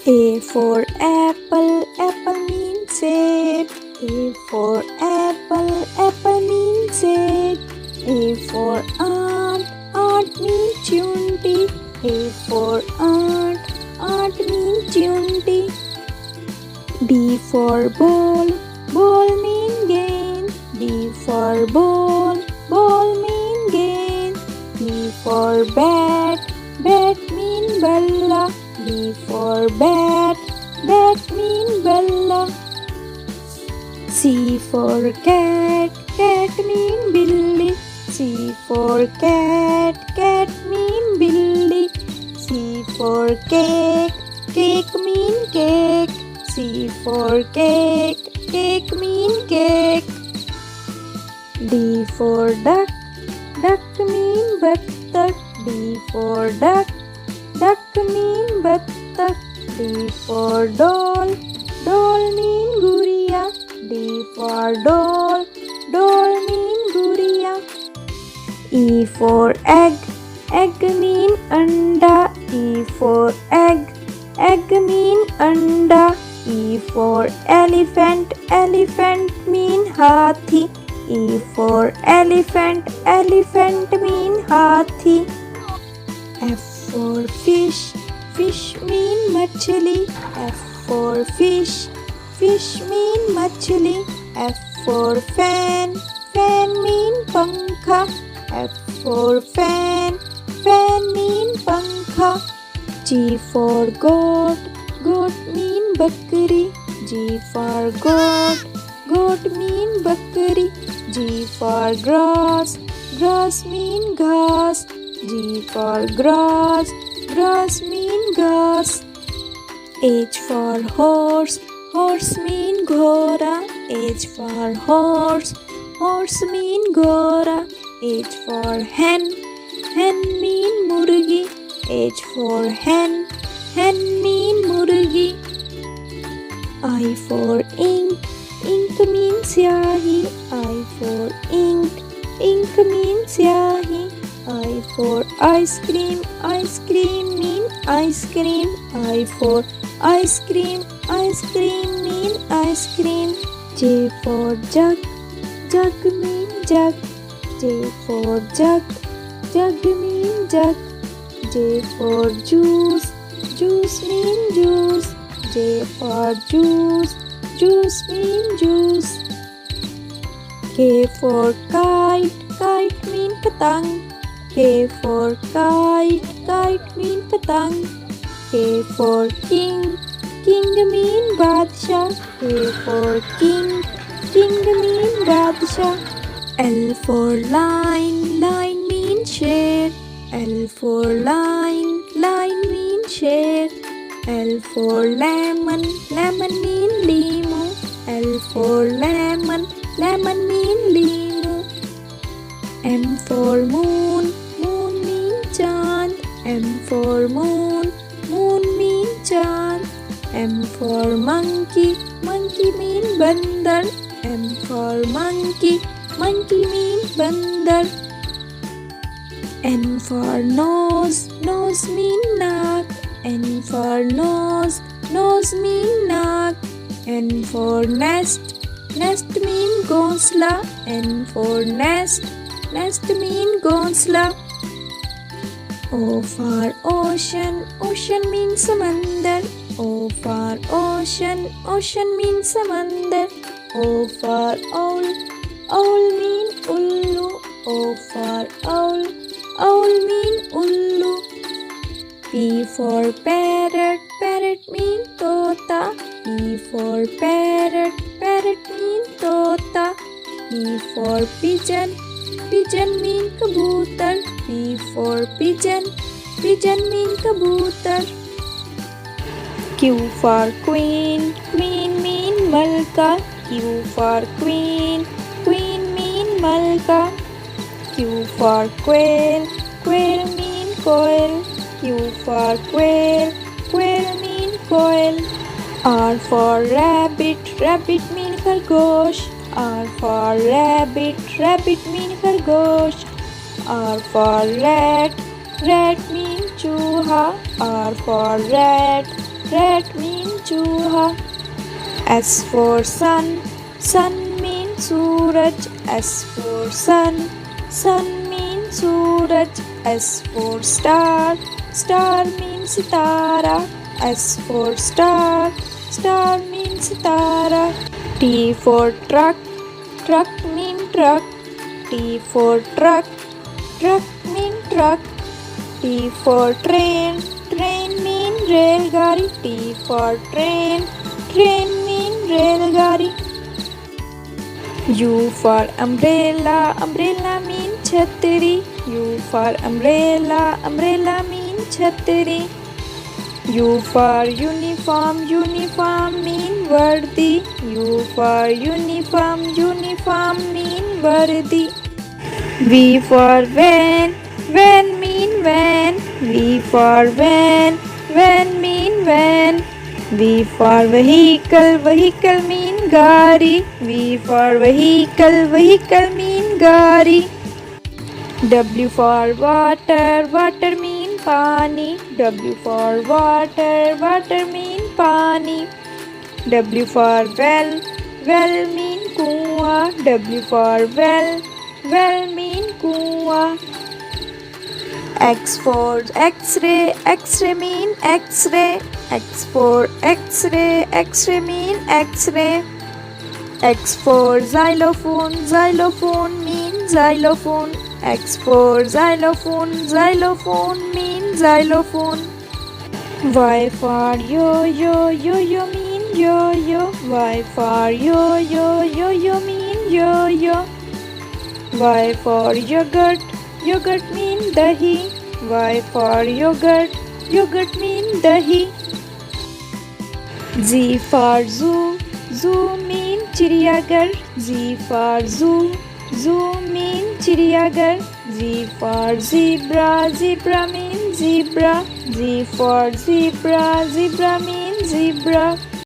A for apple, apple means ape. A for apple, apple means ape. A for aunt, aunt means 20. A for aunt, aunt means 20. B for ball, ball mean gain. B for ball, ball mean gain. B for bat, bat mean balla. B for bat, bat mean balla. C for cat, cat mean billy. C for cat, cat mean billy. C for cake, cake mean cake. C for cake, cake mean cake. D for duck, duck mean buttock. D for duck, duck mean buttock. D for doll, doll mean guriya. D for doll, doll mean guriya. E for egg, egg mean anda. E for egg, egg mean anda. E for elephant, elephant mean hathi. E for elephant, elephant mean hathi. F for fish, fish mean machli. F for fish, fish mean machli. F for fan, fan mean pankha. F for fan, fan mean pankha. G for goat, goat mean bakri. G for goat, goat mean bakri. G for grass, grass mean ghas. G for grass, grass mean ghas. H for horse, horse mean ghora. H for horse, horse mean ghora. H for hen, hen mean murgi. H for hen, hen mean murgi. I for ink, ink means syahi. I for ink, ink means syahi. I for ice cream, ice cream mean ice cream. I for ice cream, ice cream mean ice cream. J for jug, jug mean jug. J for jug, jug mean jug. J for juice, juice mean juice. J for juice, juice mean juice. K for kite, kite mean patang. K for kite, kite mean patang. K for king, king mean badshah. K for king, king mean badshah. L for line, line mean share. L for line, line mean share. L for lemon, lemon mean limu. L for lemon, lemon mean limu. M for moon, moon mean chand. M for moon, moon mean chand. M for monkey, monkey mean bandar. M for monkey, monkey mean bandar. N for nose, nose mean naak. N for nose, nose mean naak. N for nest, nest mean ghonsla. N for nest, nest mean ghonsla. O for ocean, ocean means samandar. O for ocean, ocean means samandar. O for owl, owl mean ullu. O for owl, owl mean ullu. P for parrot, parrot mean tota. P for parrot, parrot mean tota. P for pigeon, pigeon mean kabutar. P for pigeon, pigeon mean kabutar. Q for queen, queen mean malka. Q for queen, queen mean malka. Q for quail, quail mean coil. Q for quail, quail mean coil. R for rabbit, rabbit mean khargosh. R for rabbit, rabbit mean khargosh. R for rat, rat mean chooha. R for rat, rat mean chooha. S for sun, sun mean suraj. S for sun, sun mean suraj. S for star, star mean sitara. S for star, star mean sitara. T for truck, truck mean truck. T for truck, truck mean truck. T for train, train mean railgari. T for train, train mean railgari. U for umbrella, umbrella mean chhatri. U for umbrella, umbrella mean chhatri. U for uniform, uniform mean vardi. U for uniform, uniform mean vardi. V for van, van mean van. V for van, van mean van. V for vehicle, vehicle mean gari. V for vehicle, vehicle mean gari. W for water, water mean pani. W for water, water mean pani. W for well, well mean kuwa. W for well, well mean kuwa. X for X-ray, X-ray mean X-ray. X for X-ray, X-ray mean X-ray. X for xylophone, xylophone mean xylophone. X for xylophone, xylophone mean xylophone. Y for yo-yo, yo-yo mean yo-yo. Y for yo-yo, yo-yo mean yo-yo. Y for yogurt, yogurt mean dahi. Y for yogurt, yogurt mean dahi. Z for zoo, zoo mean chiriyaghar. Z for zoo, zoo mean chiriyaghar. Z for zebra, zebra mean zebra. Z for zebra, zebra mean zebra.